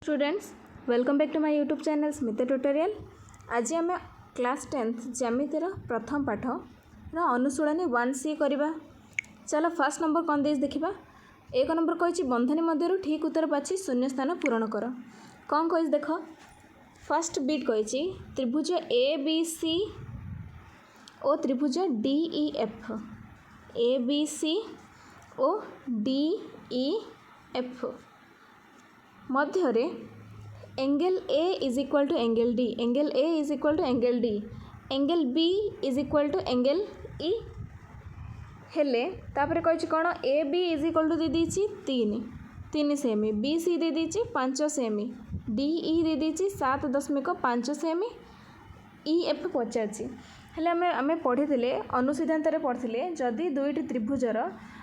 Students welcome back to my YouTube channel Smita tutorial. आज आम class 10th ज्यामितिर प्रथम पाठ अनुशीलनी 1C करवा। चलो फर्स्ट नंबर कौन दे देखा। एक नंबर कही बंधनी मध्य ठीक उत्तर बाछी शून्य स्थान पूरण कर। कौन कही देख फर्स्ट बीट कही त्रिभुज ए बी सी और त्रिभुज D E F. A B C और डी ई एफ मध्य angle A is equal to angle D, angle A is equal to angle D, angle B is equal to angle E हेले तापर कही कौन A B is equal to दे दीची 3 सेमी, B C दे दीची 5 सेमी, डी ई दे दीची 7.5 सेमी, ई एफ पचासी हेले आम पढ़ी अनुसिद्धांत पढ़ते जदि दुईटी त्रिभुजर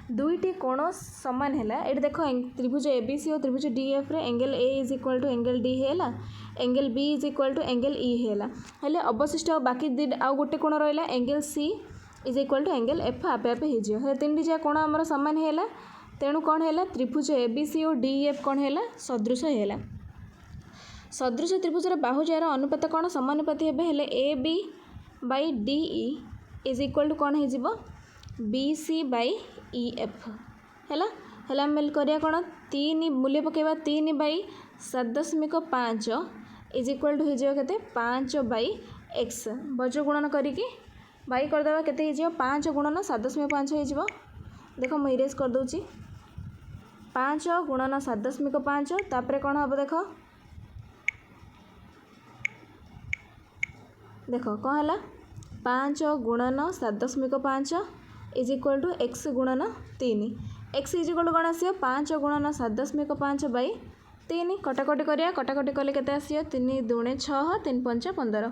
दुईटी कोण सामान है। ये देख त्रिभुज ए बी सी और त्रिभुज डी एफ रे angle A is equal to angle D है, angle B is equal to angle E है। हेले अवशिष्ट बाकी आउ गोटे कोण रहा angle C is equal to angle F आपे आपे हो तीन जहाँ कोण आम सामान है। तेणु कौन है त्रिभुज ए बी सी और डी एफ कौन है सदृश है। सदृश त्रिभुजर बाहु जार अनुपात कौन समानुपाती हेले A B by D E is equal to कौन हो B C by E F है। आम करिया कौन 3 मूल्य पकेबा 3 बाई 7.5 इज इक्वल टू हो के 5 बाई एक्स बज गुणन करिकी बाई करदे के 5 गुणन 7.5 हो। देख मुझे इरेज करदे 5 गुणन 7.5 तापर कौन हम देख देख कौन है 5 गुणन 7.5 इज इक्वल टू एक्स गुणन 3, एक्स इज इक्वल टू कौन आसो 5 गुणन 7.5 बाई 3 कटाकटी करिया कटाकटी कले केते आसियो 3 दूणे 6 3 5 15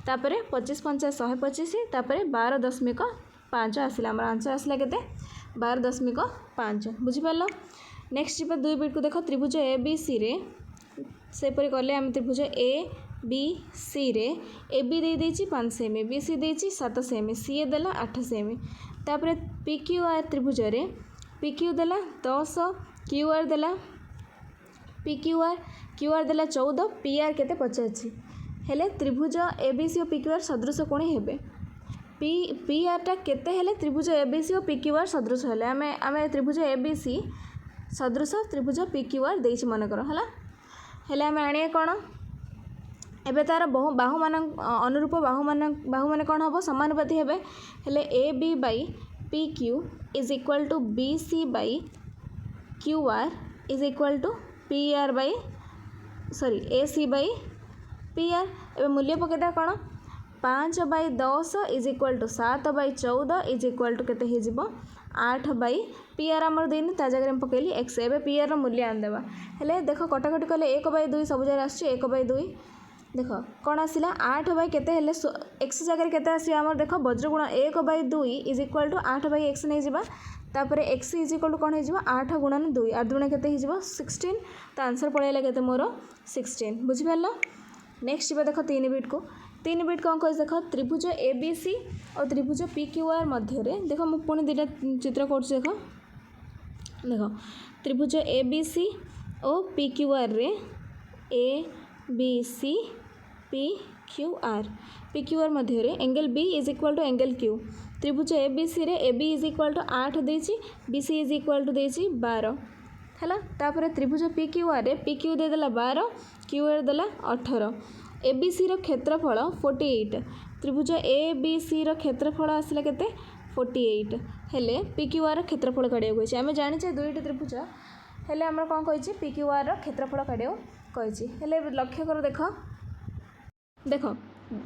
तापर 25 5 125 तापर 12.5 आसला आम आंसर आसला केते 12.5 बुझिपार। नेक्स्ट जी दुई बीट को देख त्रिभुज ए बी सी रे सेपरी कले आम त्रिभुज ए बी सी रे ए बी दे देची 5 सेमी, बी सी देची 7 सेमी, सी ए देला 8 सेमी, तापर पी क्यू आर त्रिभुज रे पी क्यू देला 10, क्यू आर देला क्यू आर देला 14, पी आर केते 85 हेले त्रिभुज ए बी सी और पी क्यू आर सदृश कोण हेबे। पी आर टा केते हेले त्रिभुज ए बी सी और पी क्यू आर सदृश हेले आमे त्रिभुज ए बी सी सदृश त्रिभुज पी क्यू आर देछि मन कर हला हेले आमे आनिया कोण एबे तार बाहु मान अनुरूप बाहु मान कौन हम समानुपाती हेबे हेले A B by P Q is equal to B C by Q R is equal to P R by sorry A C by P R. एबे मूल्य पकेदा कौन 5 by 10 is equal to 7 by 14 is equal to केते हे जिवो 8 by P are आमर देनी ता जगह में पकेली एक्स। एबे पी आर मूल्य आनदेबा हेले देख कटाकटी कले 1 बाई 2 सब जगह आसछि 1 बाई 2 देख कौन आसला 8 बाई केते हेले एक्स जगह केते आसियो आमर देख वज्रगुण 1 by 2 is equal to 8 by X नहीं जिबा तापर एक्स इज इक्वल टू कौन हो 8 गुणन 2 8 दुणे केते हो 16 तो आंसर पड़ेगा केते मोर 16 बुझिपारल। नेक्स्ट जी देख 3 बीट कौन कह देख त्रिभुज ए बी सी और त्रिभुज पी क्यू आर मध्य देख मुझे पुणी दुटा चित्र कर देख देख त्रिभुज ए बी सी और पी क्यू आर रे A B C P Q R मध्य angle B is equal to angle Q. त्रिभुज ए बी सी रे A B is equal to 8 देची, B C is equal to देची 12 है। तापर त्रिभुज पी क्यू आर रे पी क्यू दे देला 12, क्यू आर देला 18, ए बी सी रो क्षेत्रफल 48, त्रिभुज ए बी सी रो क्षेत्रफल आसला केते 48 हेले पी क्यू आर क्षेत्रफल काढ़िया कही आम जाने दुईटी त्रिभुज हेले आम कौन कही पी क्यू आर क्षेत्रफल काढ़िया कही हेले लक्ष्य कर देख देख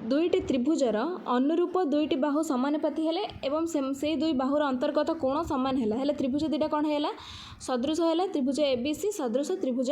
दुईटी त्रिभुजर अनुरूप दुईटी बाहु समानुपाती हेले एवं से दुई बाहुर अंतर्गत कोण समान है त्रिभुज दुईटा कौन है सदृश है त्रिभुज ए बी सी सदृश त्रिभुज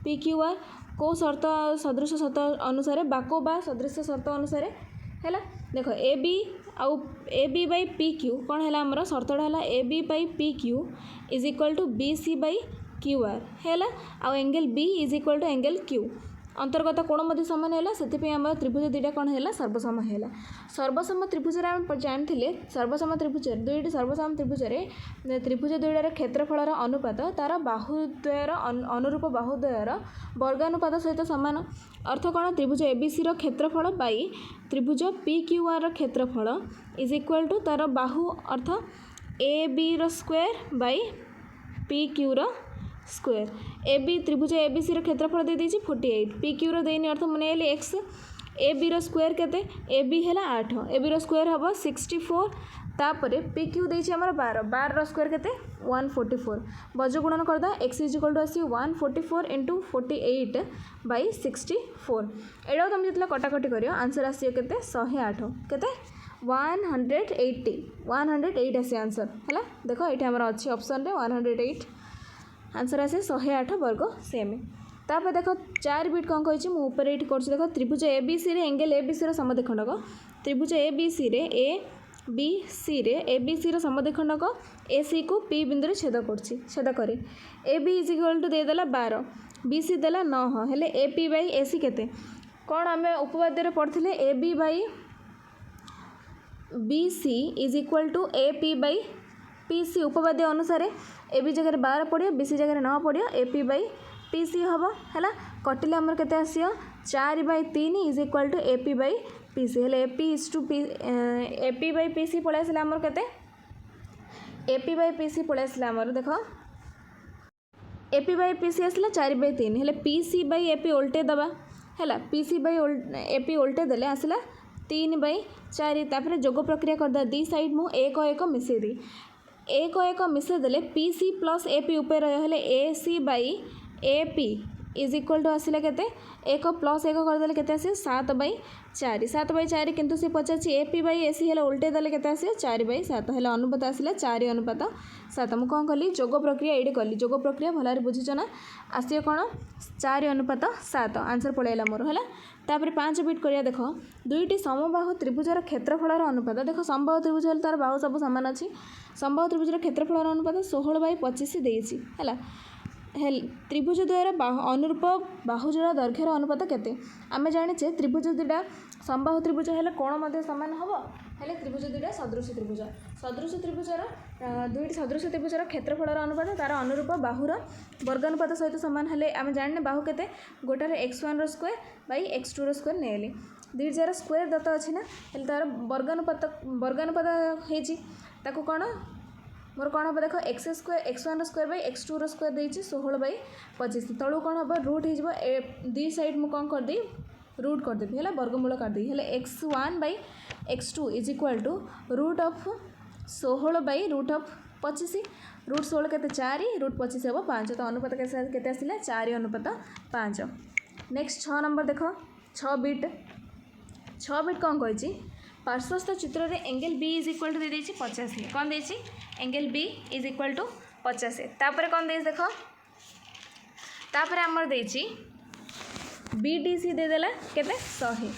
पी क्यू आर को शर्त सदृश शर्त अनुसार बाको बा सदृश शर्त अनुसार है। देख ए बी आउ A B by P Q कौन है आमर शर्तटा है A B by P Q is equal to B C by Q R है आउ angle B is equal to angle Q अंतर्गत कोण मध्य समान है से आम त्रिभुज दुईटा कौन है सर्वसम है। सर्वसम त्रिभुज आम जानते सर्वसम त्रिभुज दुईट सर्वसम त्रिभुज दुईटार क्षेत्रफल अनुपात तार बाहुद्वयर अनुरूप बाहुद्वयर वर्गानुपात सहित सामान। अर्थ कौन त्रिभुज एबीसी क्षेत्रफल बाई त्रिभुज PQR क्षेत्रफल इज इक्वल टू तार बाहु अर्थ AB square by PQ square. AB त्रिभुज एबीसी क्षेत्रफल दे देछि 48 PQ देनी अर्थ मन एक्स AB स्क्वायर केते AB है 8 AB स्क्वायर हम 64 तापर PQ देछि हमर 12 स्क्वायर केते 144 बज गुणन करदा x इज इक्वल टू आसी 144 इंटू 48 बाई 64 एटा तुम जितला कटाकटी करियो आंसर आसी केते 108 केते 108 आसी आंसर है। देखो ये हमर अच्छी ऑप्शन रे 108 आंसर आसे 108 वर्ग सेमी। तापर देख 4 बिट कौन कही मुझे ये कर देख त्रिभुज एबीसी एंगल एबीसी समद्विखंडक त्रिभुज एबीसी ABC एबीसी समद्विखंडक AC को P बिंदु छेद करे AB इज इक्वल टू देदेला 12 BC देला 9 हेले AP बाई AC केते कौन आम उपपाद्य पढ़ते AB by BC is equal to AP by PC उपपाद्य अनुसार AB जगह 12 पड़ो BC जगह 9 पड़ो AP बाई PC हम है कटिले आमर केते आसियो 4 by 3 is equal to AP by PC हेले AP is to AP by PC पड़े आसले आमर केते AP बाई PC पड़े आसले आमर देख AP बाई PC आसला 4 बाई 3 हेले PC बाई AP उल्टे दबा है PC बाई AP उल्टे देले आसला 3 बाई 4 तापर जोग प्रक्रिया करदा दी साइड मु एक एक मिसई दी एक मिसई देले PC प्लस AP ऊपर हेले AC by AP is equal to आसला केते एक प्लस एक करदेले केते आसे 7 बाई 4 किंतु से पचासी AP बाई AC हेले उल्टे देले केते आसे 4 बाई 7 हेले अनुपात आसला 4 अनुपात 7 मु कौन कली जोग प्रक्रिया ये कली जोग प्रक्रिया भल बुझीच ना आसियो कौन 4 अनुपात 7 आंसर पड़ेगा मोर है। तापर 5 बिट करिया देख दुईटी समबाहु त्रिभुजर क्षेत्रफल अनुपात देख समबाहु त्रिभुज तार बाहु सब सामान अच्छी समबाहु त्रिभुजर क्षेत्रफल अनुपात 16 बाई 25 देइछि है। त्रिभुज द्वयर अनुरूप बाहुजर दैर्घ्यर अनुपात केते आमे जानिछे त्रिभुज दुईटा समबाहु त्रिभुज हेले कोण मध्ये समान हबो हेले त्रिभुज दुईटा सदृश त्रिभुजर दुईटी सदृश त्रिभुजर क्षेत्रफल अनुपात तार अनुरूप बाहुर वर्गानुपात सहित सामान हेले आमे जानिने बाहु केते गोटार x1 square by x2 square नेली दुईट जार स्क्वायर दत्त अछि ना हेले तार वर्गानुपात हेछि ताको कोण मोर कौन हम देख x1 square by x2 square देछि 16 बाई 25 तलू कौन हम रूट हो दी साइड मु कौन करदे रूट करदेवी है वर्गमूल करदेवी हेले x1 by x2 is equal to root of 16 by root of 25 root 16 के 4 रूट 25 हम 5 तो अनुपात के आसला 4 अनुपात 5। नेक्स्ट 6 नंबर देख 6 बिट कौन कही पार्श्वस्थ चित्र रे angle B is equal to दे देछि 50 कौन देछि angle B is equal to 50 तापर कौन देछि देख तापर आमर देछि BDC दे देला केते 100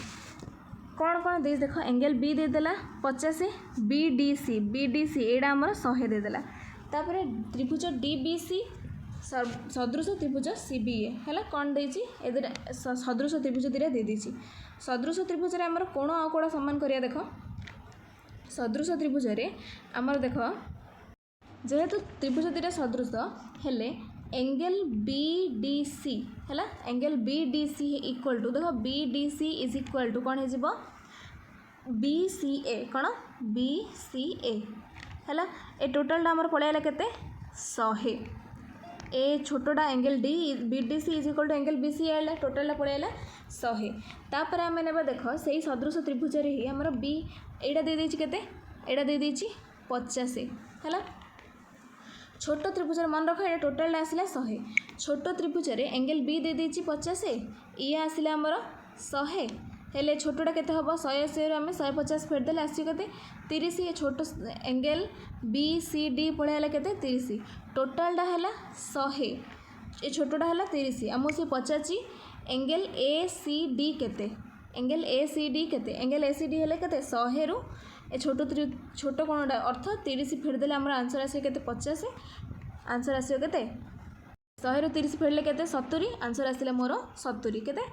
कौन कौन देछि देख एंगल B दे देला 50 BDC एडा आमर 100 दे देला तापर त्रिभुज DBC सदृश त्रिभुज CBA है कौन देछि एदर सदृश त्रिभुज दिरा दे देछि सदृश त्रिभुज रे हमर कोण आ कोण समान करिया देख सदृश त्रिभुज रे हमर देख जेहेतु त्रिभुज दिरा सदृश हेले एंगल BDC है एंगल BDC इक्वल टू देख BDC इज इक्वल टू कौन हो BCA कौन BCA है ए टोटाल आमर पड़ेगा केते 100 ए छोटा angle BDC is equal to angle BCA है टोटाल पड़ेगा 100 तापर आम ने देख से सदृश त्रिभुज ही आमर B एटा दे देछि केते एटा दे देछि 50 है छोट त्रिभुज मन रख ये टोटाल आसला 100 छोट त्रिभुज एंगल B दे देछि 50 ये आसला आमर 100 हेले छोटा केते हम 180 आम 150 फेरदेले आसो केते 30 ये छोट एंगल BCD पड़ेगा केते 30 टोटालटा है 100 ये छोटा है 30 आम से पचाची एंगल ACD केते एंगल ACD केते एंगल ACD हेले केते 100 रु ए छोट कोणटा अर्थ 30 फेरदेले आमर आंसर आसे केते 50 आंसर आसियो केते 100 ରୁ 30 फेड़ले केते 70 आंसर आसिला मोर 70 केते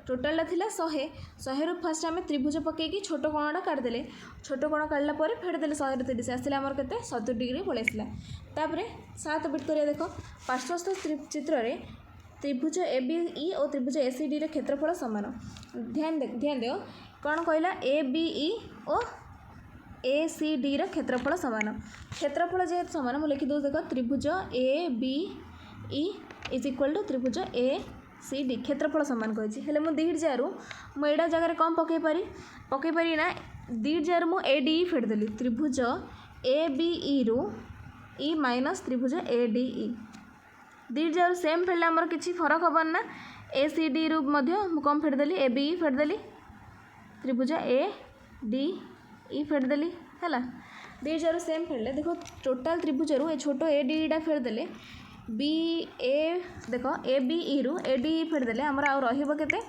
टोटालटा थिला 100 ରୁ फास्ट आम त्रिभुज पकईकि छोट कोणटा काटिदेले छोट कोण काढ़ला फेड़देले 100 ରୁ 30 आसिला आमर केते 70 डिग्री पलि आसिला। तापर 7 बिट करिया देख पार्श्वस्थ चित्र रे त्रिभुज ABE और त्रिभुज ACD रे क्षेत्रफल समान। ध्यान दियो कौन कहला ABE और ACD रे क्षेत्रफल समान। क्षेत्रफल जेहेतु समान मुझे लिखी दूँ देख त्रिभुज ABE इज इक्वल टू त्रिभुज ACD क्षेत्रफल समान कही हेले मु दीट जारू मुझे जगह कम पकई पारि ना दीट जारू मु ADE फेड़देली त्रिभुज ABE रु E माइनस त्रिभुज ADE दीट जारू सेम फेड़ले आमर किसी फरक हबन ना ACD रु मध्य मु कम फेड़देली ABE फेड़देली त्रिभुज ADE फेड़देली है दीट जारू सेम फेड़ले देखो टोटाल त्रिभुज रु ए छोट ADE फेड़देले देख ABE रु ADE फेड़देले आमर आउ रहिबो केते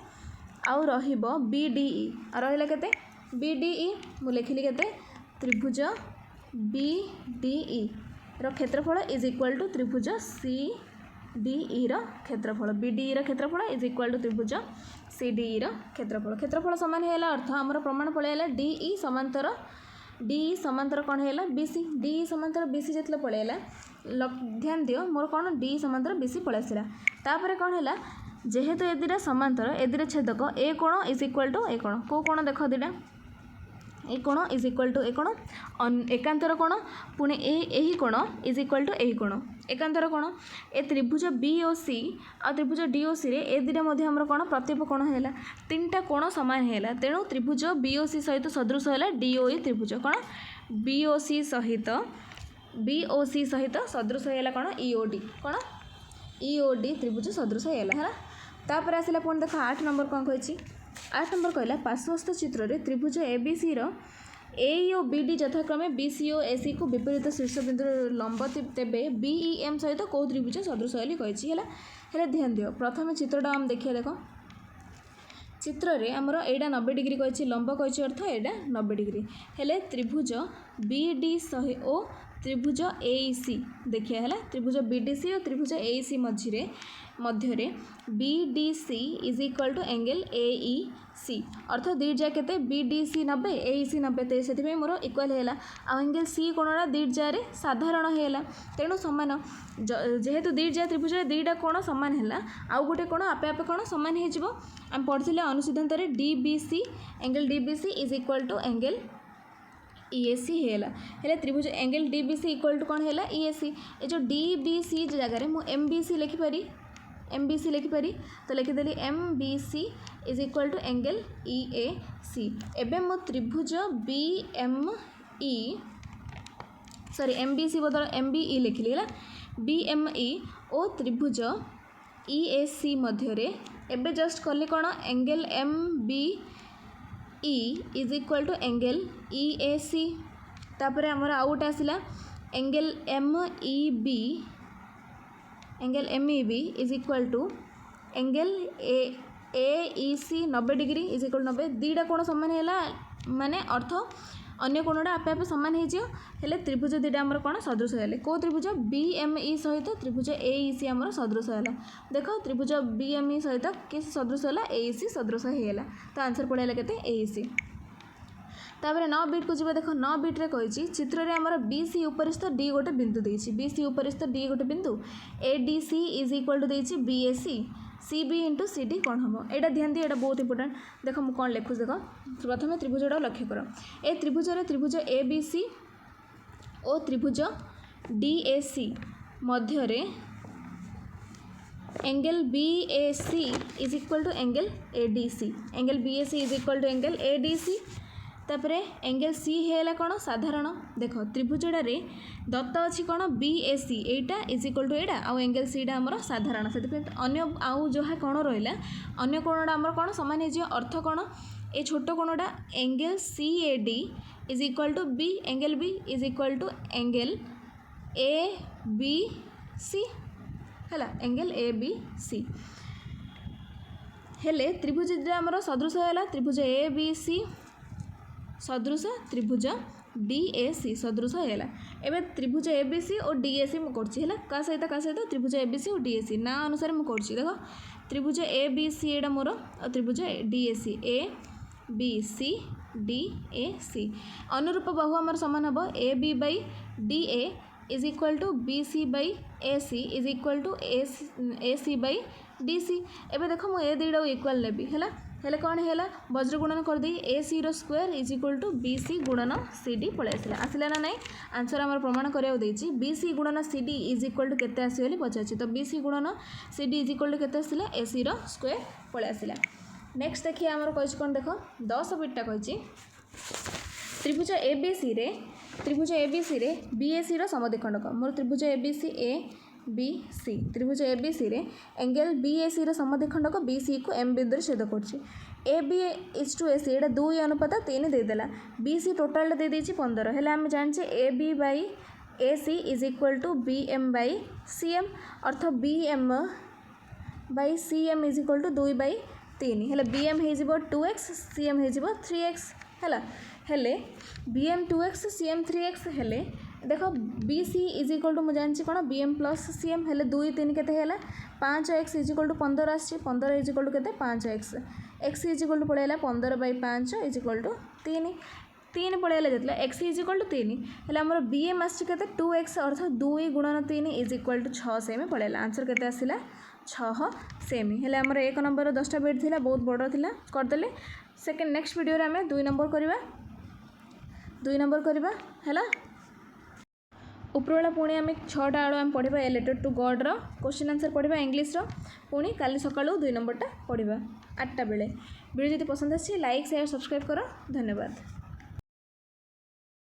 आउ रहिबो BDE रहिला केते BDE मु लिखिली केते त्रिभुज BDE रो क्षेत्रफल इज इक्वल टू त्रिभुज CDE रो क्षेत्रफल BDE रो क्षेत्रफल इज इक्वल टू त्रिभुज CDE रो क्षेत्रफल समान हैला अर्थ हमर प्रमाण पळेला DE समांतर कौन है BC DE समांतर BC जितने पळेला ध्यान दियो मोर कौन DE समांतर BC पळेसिला तापर कौन है जेहेतु ए दुटा समांतर ए दुटा छेदक ए कोण इज इक्वल टू ए कोण को कोण देख दुटा ए कोण इज इक्वल टू ए कोण एकांतर कोण पुणे एही कोण इज इक्वल टू एही कोण एकांतर कोण ए त्रिभुज BOC आ त्रिभुज DOC रे ए दुटा मध्ये हमर कोण प्रत्येक कोण हैला तीनटा कोण समान हैला तेणु त्रिभुज BOC सहित सदृश हैला DOE त्रिभुज कोण BOC सहित सदृश हैला कोण EOD त्रिभुज सदृश हैला तापर आसिला पुणी देख 8 नंबर कौन कही 8 नंबर कहला पार्श्वस्थ चित्र रे त्रिभुज ABC रो AE और BD यथाक्रमे BC और AC को विपरीत शीर्षबिंदु लंब तेबे BEM सहित कौ त्रिभुज सदृश बोली कही है ध्यान दियो प्रथम चित्रटा आम देखिए देख चित्र रे हमर एडा 90 डिग्री कही लंब कही अर्थ एडा 90 डिग्री हेले त्रिभुज BD सहित और त्रिभुज AEC देखिए है त्रिभुज BDC और त्रिभुज AEC मध्य BDC is equal to angle AEC अर्थ दीट जा केते BDC 90 AEC 90 से मोर इक्वल है एंगल C कोणटा दीट जारे साधारण है तेणु सामान जेहेतु दीट जा त्रिभुज दीटा कोण सामान है आउ गोटे कोण आपे आपे कोण सामान हो आम पढ़ी अनुसिद्धांत DBC angle DBC is equal to angle EAC है त्रिभुज एंगल DBC इक्वल टू कौन है EAC ये जो DBC जगह मु MBC लिखिपारी तो लिखिदेली MBC is equal to angle EAC एवं मु त्रिभुज MBC बदल MBE लिखिली है BME और त्रिभुज EAC मध्य एबे जस्ट कली कौन angle MBE is equal to angle EAC तापर आमर आउ गोटे आसला angle MEB is equal to angle AEC 90 degree is equal 90 दीटा कोण समान है माने अर्थ अन्य कोणटा आपे आपे समान हो त्रिभुज दीटा आमर कौन सदृश है कौ त्रिभुज BME सहित त्रिभुज AEC आमर सदृश है देख त्रिभुज BME सहित किस सदृश है AEC सदृश है तो आंसर पड़ेगा केते AEC तापर 9 बिट को जी देख 9 बिट रे कही चित्र रे हमर BC उपरिस्थ D गोटे बिंदु देछि BC उपरिस्थ D गोटे बिंदु ADC इज इक्वल टू देछि BAC CB इंटू CD कौन हम एटा ध्यान दी एटा बहुत इंपोर्टेंट देख मु कौन लिखुस देख प्रथम त्रिभुजटा लक्ष्य कर ए त्रिभुज ABC और त्रिभुज DAC मध्य angle BAC is equal to angle ADC angle BAC is equal to angle ADC तापर एंगल C है कौन साधारण देख त्रिभुजटा रे दत्त अच्छी कौन BAC Etah is equal to एटा आउ एंगल C आमर साधारण से अन्य आउ जहाँ कौन रहा अन्य कोणटा आमर कौन सामान हो अर्थ कौन ए छोट कोणटा angle CAD is equal to B angle B is equal to angle ABC है एंगल ABC हेले त्रिभुज आमर सदृश है त्रिभुज ABC सदृश त्रिभुज DAC सदृश होगा। एवं त्रिभुज ABC और DAC मुझे क्या सहित त्रिभुज ABC और DAC ना अनुसार मुझे देख त्रिभुज ABC एटा मोर और त्रिभुज DAC ABC DAC अनुरूप बाहु आमर सामान हम AB by DA is equal to BC by AC is equal to AC by DC। एवं देख मुझे दुईटा इक्वाल नेबी है हेले कौन है वज्र गुणन कर दी AC रो square is equal to BC गुणन CD पलि आसला ना ना आंसर आम प्रमाण कराया BC गुणन CD इज इक्वल टू केते आसी पचार तो BC गुणन CD इज इक्वल टू केते आसला AC रो स्क्वायर पलि आसला। नेक्स्ट देखिए आमर कही कौन देख 10 बिटा कही त्रिभुज ABC रे BAC रो समद्विखंडक मोर त्रिभुज ABC ABC त्रिभुज ABC रे एंगल BAC रो समद्विखंडक BC को M बिंदु छेद करछि AB इज टू AC एटा 2 अनुपात 3 देदेला BC टोटाल दे देछि 15 हेले हम जानछे AB by AC is equal to BM by CM अर्थ BM by CM is equal to 2 by 3 हेले BM हे जिवो 2x CM हे जिवो 3x हैला हेले BM 2x CM 3x हेले देख BC इज इक्वल टू मुझे जानची कौन BM प्लस CM हेले 2 3 केते हेला 5x इज इक्वल टू 15 आछि 15 इज इक्वल टू केते 5x x is equal to पड़ेला 15 बाई 5 इज इक्वल टू 3 पड़ेला जतले x इज इक्वल टू 3 हेले हमर BM आछि केते 2x अर्थ 2 गुणन 3 इज इक्वल टू 6 सेमी पड़ेला आंसर केते आसिला 6 सेमी हेले हमर 1 नंबर 10टा बिट थिला बहुत बड़ थिला करदेले सेकंड नेक्स्ट वीडियो रे हमें 2 नंबर करबा हैला उपरवेला पुणी आम 6टा आड़ आम पढ़ा ए लेटर टू गॉड रो क्वेश्चन आंसर पढ़ा इंग्लिश रो पुणी काली सकाळू 2 नंबरटा पढ़ा 8टा बेले वीडियो जदि पसंद आछि लाइक शेयर सब्सक्राइब करो धन्यवाद।